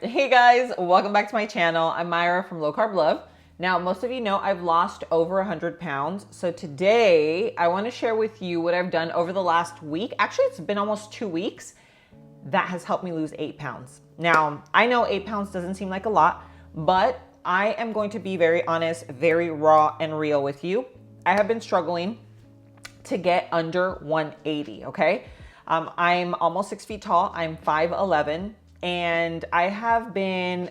Hey guys, welcome back to my channel. I'm Myra from Low Carb Love. Now, most of you know I've lost over 100 pounds. So today I want to share with you what I've done over the last week. Actually, it's been almost 2 weeks that has helped me lose 8 pounds. Now, I know 8 pounds doesn't seem like a lot, but I am going to be very honest, very raw and real with you. I have been struggling to get under 180, okay? I'm almost 6 feet tall. I'm 5'11", and I have been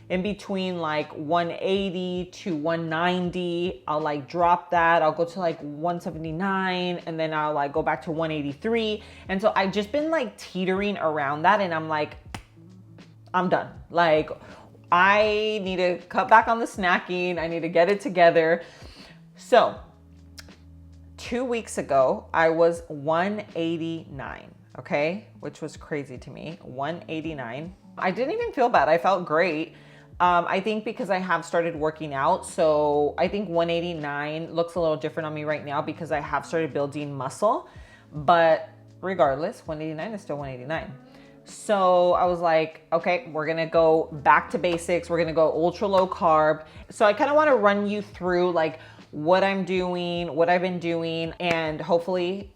in between like 180 to 190. I'll like drop that. I'll go to like 179, and then I'll like go back to 183. And so I've just been like teetering around that, and I'm like, I'm done. Like, I need to cut back on the snacking. I need to get it together. So 2 weeks ago, I was 189, okay? Which was crazy to me, 189. I didn't even feel bad. I felt great. I think because I have started working out. So I think 189 looks a little different on me right now because I have started building muscle. But regardless, 189 is still 189. So I was like, okay, we're gonna go back to basics. We're gonna go ultra low carb. So I kind of want to run you through like what I'm doing, what I've been doing, and hopefully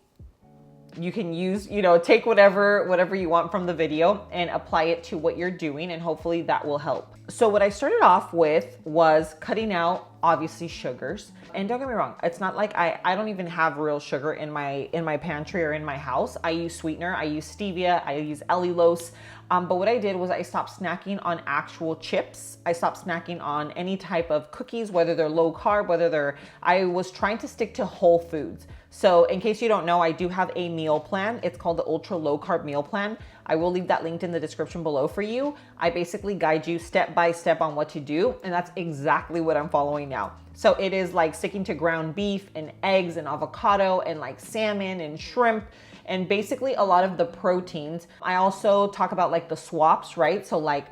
you can use, take whatever you want from the video and apply it to what you're doing, and hopefully that will help. So what I started off with was cutting out, obviously, sugars. And don't get me wrong, it's not like I don't even have real sugar in my pantry or in my house. I use sweetener, I use stevia, I use allulose. But what I did was I stopped snacking on actual chips. I stopped snacking on any type of cookies, whether they're low carb, I was trying to stick to whole foods. So in case you don't know, I do have a meal plan. It's called the Ultra Low Carb Meal Plan. I will leave that linked in the description below for you. I basically guide you step by step on what to do, and that's exactly what I'm following now. So it is like sticking to ground beef and eggs and avocado and like salmon and shrimp, and basically a lot of the proteins. I also talk about like the swaps, right? So like,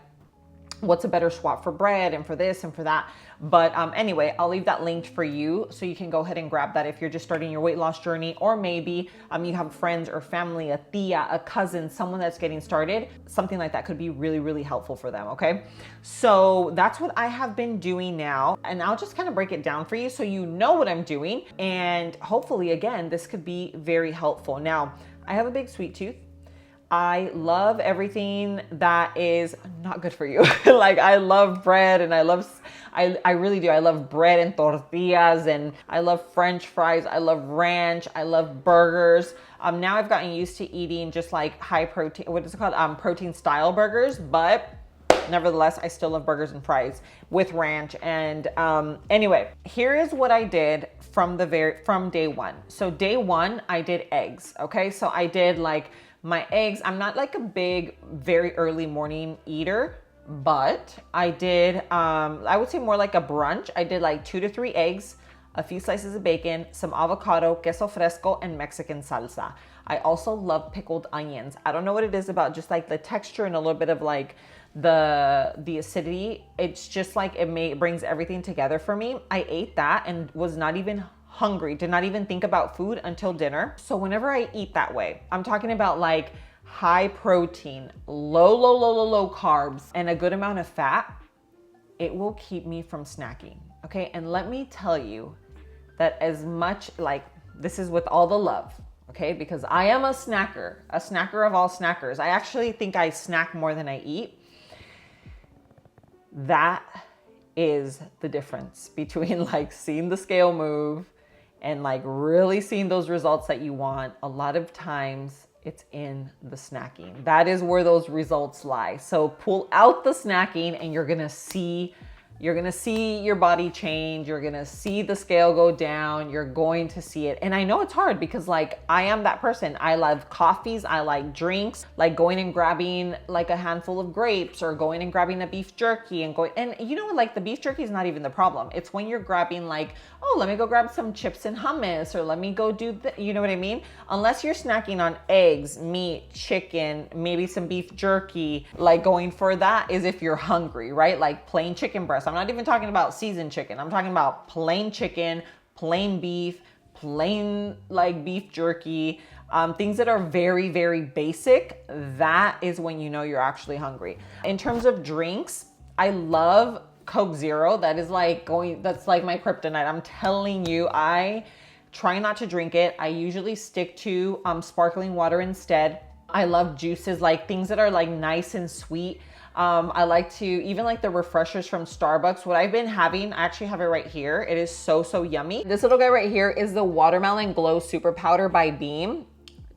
what's a better swap for bread and for this and for that. But anyway, I'll leave that linked for you so you can go ahead and grab that if you're just starting your weight loss journey, or maybe you have friends or family, a tia, a cousin, someone that's getting started. Something like that could be really, really helpful for them, okay? So that's what I have been doing now, and I'll just kind of break it down for you so you know what I'm doing, and hopefully, again, this could be very helpful. Now, I have a big sweet tooth. I love everything that is not good for you. Like, I love bread, and I really do. I love bread and tortillas, and I love French fries. I love ranch. I love burgers. Now I've gotten used to eating just like high protein, what is it called? Protein style burgers, but nevertheless, I still love burgers and fries with ranch. And anyway, here is what I did from day one. So day one, I did eggs. Okay, so I did like my eggs. I'm not like a big, very early morning eater, but I did, I would say more like a brunch. I did like 2 to 3 eggs, a few slices of bacon, some avocado, queso fresco, and Mexican salsa. I also love pickled onions. I don't know what it is about just like the texture and a little bit of like the acidity. It's just like it brings everything together for me. I ate that and was not even hungry, did not even think about food until dinner. So whenever I eat that way, I'm talking about like high protein, low carbs, and a good amount of fat, it will keep me from snacking. Okay, and let me tell you that as much, like, this is with all the love, okay, because I am a snacker of all snackers. I actually think I snack more than I eat. That is the difference between like seeing the scale move and like really seeing those results that you want. A lot of times it's in the snacking. That is where those results lie. So pull out the snacking, and you're gonna see your body change. You're gonna see the scale go down. You're going to see it. And I know it's hard because like I am that person. I love coffees. I like drinks, like going and grabbing like a handful of grapes, or going and grabbing a beef jerky and you know what, like the beef jerky is not even the problem. It's when you're grabbing like, oh, let me go grab some chips and hummus, or let me go do you know what I mean? Unless you're snacking on eggs, meat, chicken, maybe some beef jerky, like going for that is if you're hungry, right? Like plain chicken breast. I'm not even talking about seasoned chicken. I'm talking about plain chicken, plain beef, plain like beef jerky. things that are very, very basic, that is when you know you're actually hungry. In terms of drinks, I love Coke Zero. That's like my kryptonite. I'm telling you, I try not to drink it. I usually stick to sparkling water instead. I love juices, like things that are like nice and sweet. I like to, even like the refreshers from Starbucks. What I've been having, I actually have it right here. It is so, so yummy. This little guy right here is the Watermelon Glow Super Powder by Beam.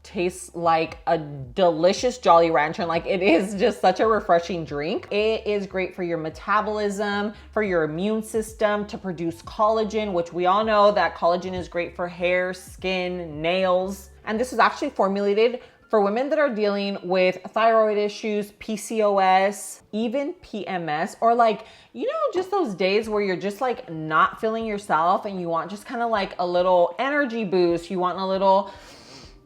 Tastes like a delicious Jolly Rancher. Like, it is just such a refreshing drink. It is great for your metabolism, for your immune system, to produce collagen, which we all know that collagen is great for hair, skin, nails. And this is actually formulated for women that are dealing with thyroid issues, PCOS, even PMS, or like, you know, just those days where you're just like not feeling yourself and you want just kind of like a little energy boost. You want a little,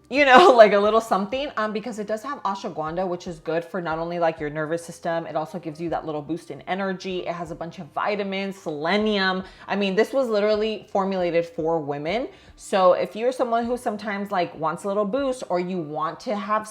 you know, like a little something, because it does have ashwagandha, which is good for not only like your nervous system, it also gives you that little boost in energy. It has a bunch of vitamins, selenium. I mean, this was literally formulated for women. So if you're someone who sometimes like wants a little boost, or you want to have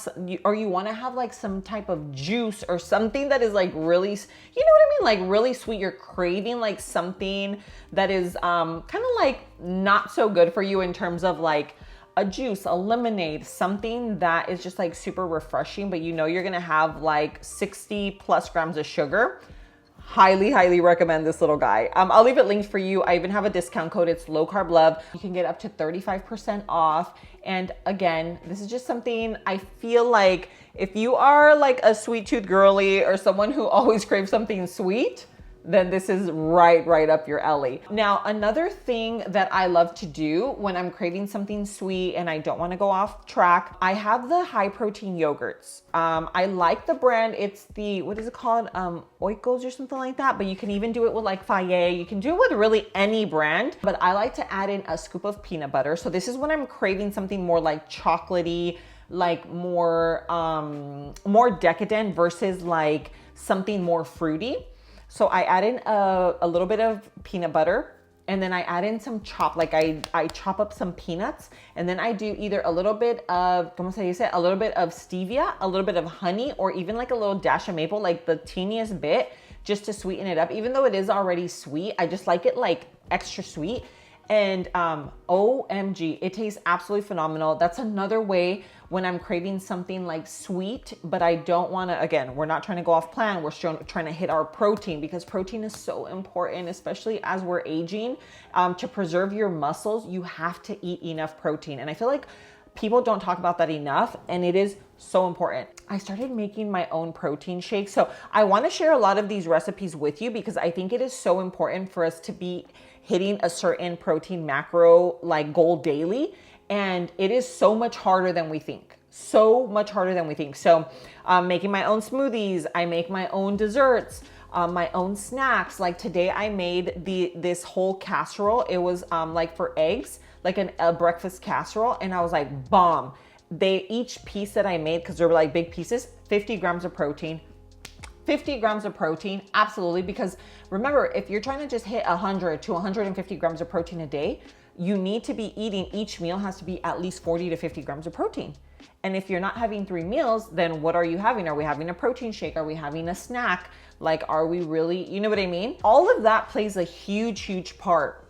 like some type of juice or something that is like really, you know what I mean? Like really sweet. You're craving like something that is kind of like not so good for you in terms of like a juice, a lemonade, something that is just like super refreshing, but you know you're gonna have like 60 plus grams of sugar. Highly, highly recommend this little guy. I'll leave it linked for you. I even have a discount code. It's Low Carb Love. You can get up to 35% off. And again, this is just something I feel like if you are like a sweet tooth girly or someone who always craves something sweet, then this is right up your alley. Now, another thing that I love to do when I'm craving something sweet and I don't want to go off track, I have the high protein yogurts. I like the brand. It's the, what is it called? Oikos or something like that. But you can even do it with like Faye. You can do it with really any brand. But I like to add in a scoop of peanut butter. So this is when I'm craving something more like chocolatey, like more decadent versus like something more fruity. So I add in a little bit of peanut butter, and then I add in some like I chop up some peanuts, and then I do either a little bit of, ¿cómo se dice? A little bit of stevia, a little bit of honey, or even like a little dash of maple, like the teeniest bit, just to sweeten it up. Even though it is already sweet, I just like it like extra sweet. And OMG, it tastes absolutely phenomenal. That's another way when I'm craving something like sweet, but I don't want to, again, we're not trying to go off plan. We're trying to hit our protein, because protein is so important, especially as we're aging. To preserve your muscles, you have to eat enough protein. And I feel like people don't talk about that enough, and it is so important. I started making my own protein shake. So I want to share a lot of these recipes with you, because I think it is so important for us to be hitting a certain protein macro like goal daily. And it is so much harder than we think. So much harder than we think. So making my own smoothies, I make my own desserts, my own snacks. Like today I made this whole casserole. It was like for eggs, like a breakfast casserole. And I was like, bomb. Each piece that I made, because they were like big pieces, 50 grams of protein. 50 grams of protein, absolutely. Because remember, if you're trying to just hit 100 to 150 grams of protein a day, you need to be eating, each meal has to be at least 40 to 50 grams of protein. And if you're not having 3 meals, then what are you having? Are we having a protein shake? Are we having a snack? Like, are we really, you know what I mean? All of that plays a huge, huge part.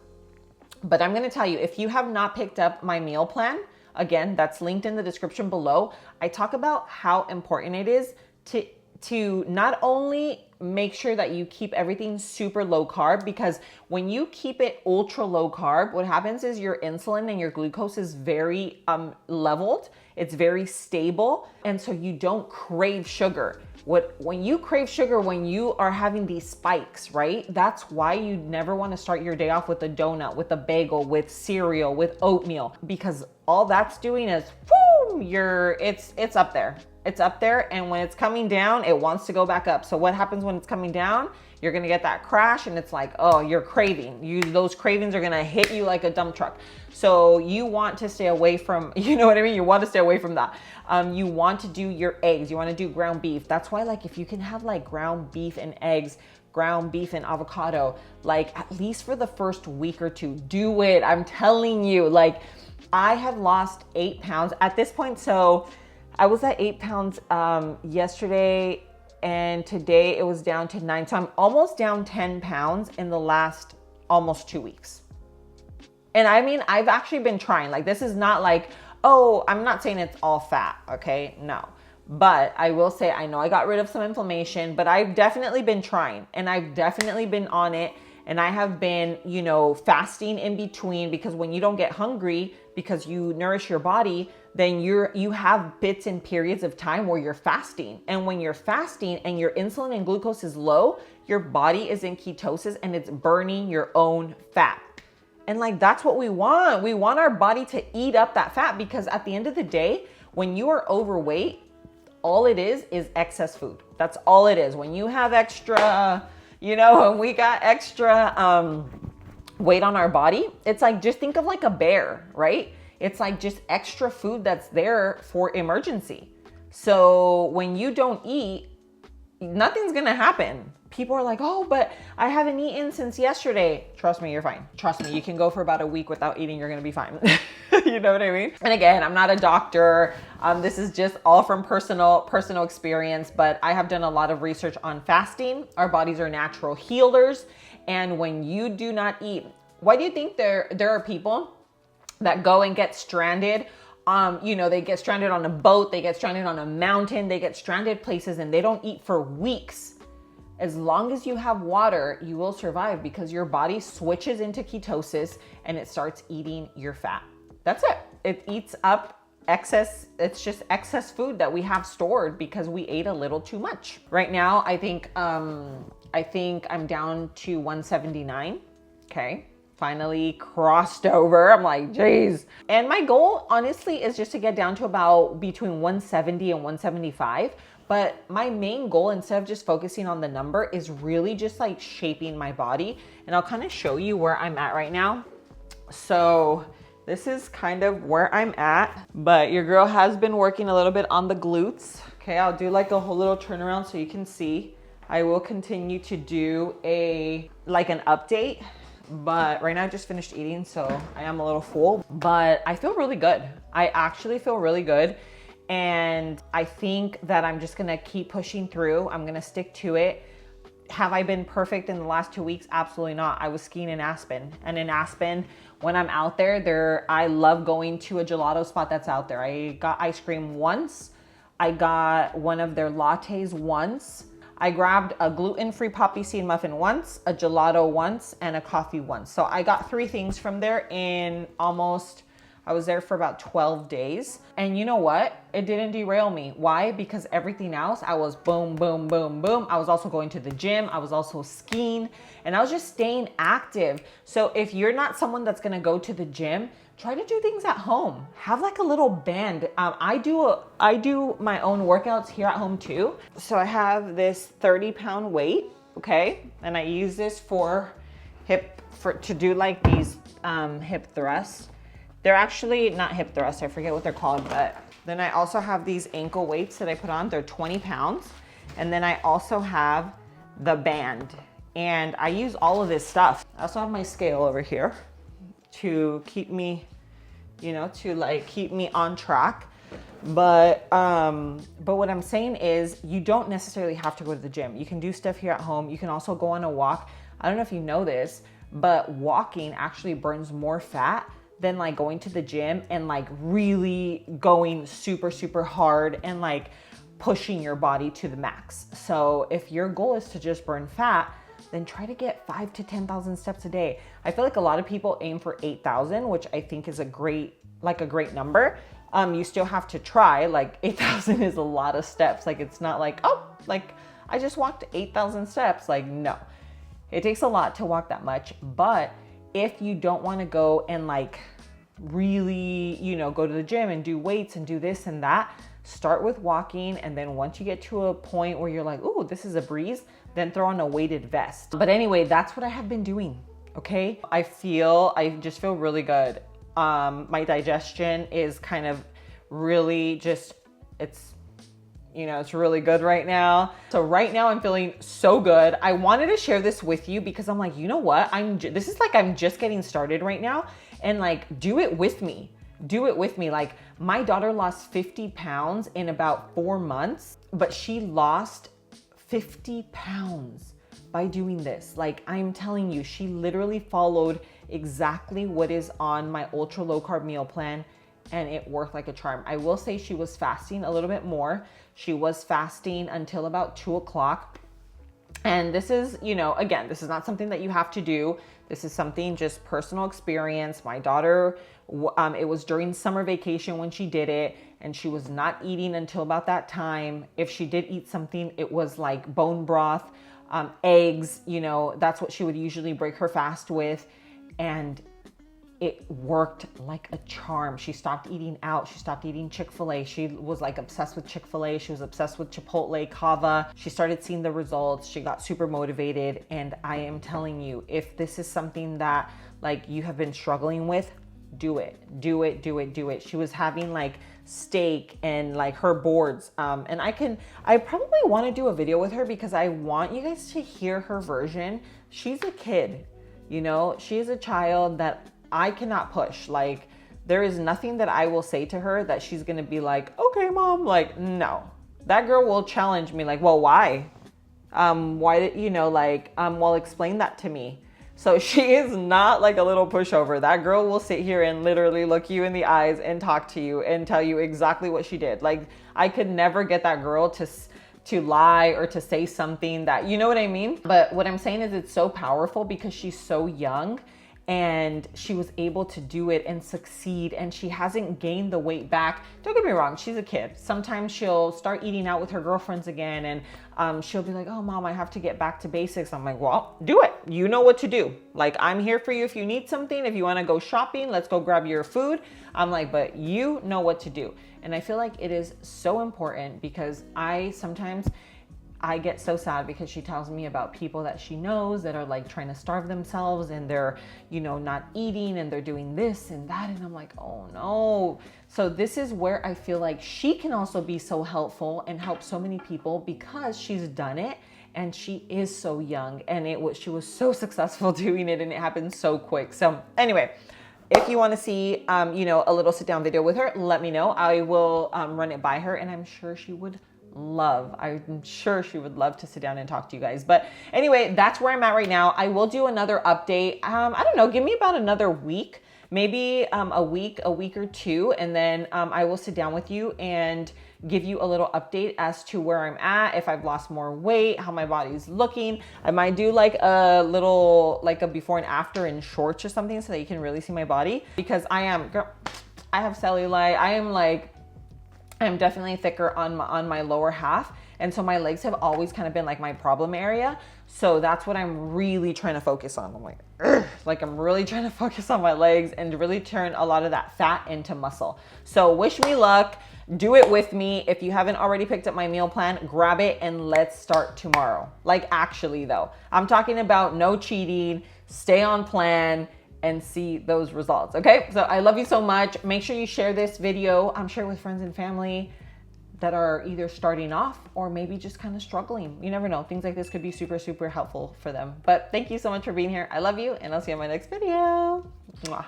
But I'm gonna tell you, if you have not picked up my meal plan, again, that's linked in the description below. I talk about how important it is to not only make sure that you keep everything super low carb, because when you keep it ultra low carb, what happens is your insulin and your glucose is very leveled. It's very stable. And so you don't crave sugar. When you crave sugar, when you are having these spikes, right? That's why you never want to start your day off with a donut, with a bagel, with cereal, with oatmeal, because all that's doing is, boom, it's up there. It's up there, and when it's coming down, it wants to go back up. So what happens when it's coming down? You're gonna get that crash, and it's like, oh, you're craving. Those cravings are gonna hit you like a dump truck. So you want to stay away from, you know what I mean? You want to stay away from that. You want to do your eggs. You want to do ground beef. That's why, like, if you can have like ground beef and eggs, ground beef and avocado, like at least for the first week or two, do it. I'm telling you, like, I have lost 8 pounds at this point. So I was at 8 pounds yesterday, and today it was down to 9. So I'm almost down 10 pounds in the last almost 2 weeks. And I mean, I've actually been trying. Like, this is not like, oh, I'm not saying it's all fat, okay? No. But I will say, I know I got rid of some inflammation, but I've definitely been trying, and I've definitely been on it. And I have been, you know, fasting in between, because when you don't get hungry because you nourish your body, then you have bits and periods of time where you're fasting. And when you're fasting and your insulin and glucose is low, your body is in ketosis and it's burning your own fat. And like, that's what we want. We want our body to eat up that fat, because at the end of the day, when you are overweight, all it is excess food. That's all it is. When you have extra, you know, when we got extra weight on our body, it's like, just think of like a bear, right? It's like just extra food that's there for emergency. So when you don't eat, nothing's gonna happen. People are like, oh, but I haven't eaten since yesterday. Trust me, you're fine. Trust me, you can go for about a week without eating. You're gonna be fine. You know what I mean? And again, I'm not a doctor. This is just all from personal experience, but I have done a lot of research on fasting. Our bodies are natural healers. And when you do not eat, why do you think there are people that go and get stranded? You know, they get stranded on a boat, they get stranded on a mountain, they get stranded places, and they don't eat for weeks. As long as you have water, you will survive, because your body switches into ketosis and it starts eating your fat. That's it. It eats up excess. It's just excess food that we have stored because we ate a little too much. Right now, I think I'm down to 179. Okay. Finally crossed over. I'm like, geez. And my goal, honestly, is just to get down to about between 170 and 175. But my main goal, instead of just focusing on the number, is really just like shaping my body. And I'll kind of show you where I'm at right now. So this is kind of where I'm at, but your girl has been working a little bit on the glutes. Okay, I'll do like a whole little turnaround so you can see. I will continue to do an update, but right now I just finished eating, so I am a little full, but I feel really good. I actually feel really good. And I think that I'm just gonna keep pushing through. I'm gonna stick to it. Have I been perfect in the last 2 weeks? Absolutely not. I was skiing in Aspen, and in Aspen, when I'm out there, I love going to a gelato spot that's out there. I got ice cream once. I got one of their lattes once. I grabbed a gluten-free poppy seed muffin once, a gelato once, and a coffee once. So I got 3 things from there in I was there for about 12 days. And you know what? It didn't derail me. Why? Because everything else, I was boom, boom, boom, boom. I was also going to the gym. I was also skiing, and I was just staying active. So if you're not someone that's gonna go to the gym, try to do things at home. Have like a little band. I do my own workouts here at home too. So I have this 30-pound weight, okay? And I use this to do like these hip thrusts. They're actually not hip thrusts, I forget what they're called, but then I also have these ankle weights that I put on. They're 20 pounds. And then I also have the band, and I use all of this stuff. I also have my scale over here to keep me, keep me on track. But what I'm saying is, you don't necessarily have to go to the gym. You can do stuff here at home. You can also go on a walk. I don't know if you know this, but walking actually burns more fat than like going to the gym and like really going super, super hard and like pushing your body to the max. So if your goal is to just burn fat, then try to get 5,000 to 10,000 steps a day. I feel like a lot of people aim for 8,000, which I think is a great number. You still have to try. Like 8,000 is a lot of steps. Like, it's not like, oh, like I just walked 8,000 steps. Like, no, it takes a lot to walk that much. But if you don't want to go and like really, go to the gym and do weights and do this and that, start with walking. And then once you get to a point where you're like, ooh, this is a breeze, then throw on a weighted vest. But anyway, that's what I have been doing. Okay. I just feel really good. My digestion is kind of really just, it's really good right now. So right now I'm feeling so good. I wanted to share this with you because I'm like, you know what? This is like, I'm just getting started right now, and like, do it with me. do it with me. Like my daughter lost 50 pounds in about 4 months, but she lost 50 pounds by doing this. Like I'm telling you, she literally followed exactly what is on my ultra low carb meal plan, and it worked like a charm. I will say she was fasting a little bit more. She was fasting until about 2 o'clock. And this is, you know, again, this is not something that you have to do. This is something just personal experience. My daughter, it was during summer vacation when she did it, and she was not eating until about that time. If she did eat something, it was like bone broth, eggs, you know, that's what she would usually break her fast with. And it worked like a charm. She stopped eating out. She stopped eating Chick-fil-A. She was like obsessed with Chick-fil-A. She was obsessed with Chipotle, Kava. She started seeing the results. She got super motivated. And I am telling you, if this is something that like you have been struggling with, do it, do it, do it, do it. She was having like steak and like her boards. And I probably want to do a video with her because I want you guys to hear her version. She's a kid, you know, she's a child that I cannot push. Like there is nothing that I will say to her that she's going to be like, okay, mom, like, no, that girl will challenge me. Like, well, why? Why did, you know, like, well, explain that to me. So she is not like a little pushover. That girl will sit here and literally look you in the eyes and talk to you and tell you exactly what she did. Like I could never get that girl to lie or to say something that, you know what I mean? But what I'm saying is it's so powerful because she's so young and she was able to do it and succeed, and she hasn't gained the weight back. Don't get me wrong, she's a kid. Sometimes she'll start eating out with her girlfriends again, and she'll be like, oh mom, I have to get back to basics. I'm like, well, do it. You know what to do. Like I'm here for you if you need something. If you want to go shopping, let's go grab your food. I'm like, but you know what to do. And I feel like it is so important because I get so sad because she tells me about people that she knows that are like trying to starve themselves and they're, you know, not eating and they're doing this and that. And I'm like, oh no. So this is where I feel like she can also be so helpful and help so many people because she's done it and she is so young and she was so successful doing it and it happened so quick. So anyway, if you want to see, you know, a little sit down video with her, let me know. I will run it by her and I'm sure she would I'm sure she would love to sit down and talk to you guys. But anyway, that's where I'm at right now. I will do another update. I don't know, give me about another week, maybe a week or two. And then I will sit down with you and give you a little update as to where I'm at, if I've lost more weight, how my body's looking. I might do like a little, like a before and after in shorts or something so that you can really see my body because I have cellulite. I'm definitely thicker on my lower half. And so my legs have always kind of been like my problem area. So that's what I'm really trying to focus on. I'm like, ugh. Like I'm really trying to focus on my legs and really turn a lot of that fat into muscle. So wish me luck. Do it with me. If you haven't already picked up my meal plan, grab it and let's start tomorrow. Like actually though, I'm talking about no cheating, stay on plan, and see those results. Okay, so I love you so much. Make sure you share this video. Share it with friends and family that are either starting off or maybe just kind of struggling. You never know. Things like this could be super, super helpful for them. But thank you so much for being here. I love you and I'll see you in my next video. Mwah.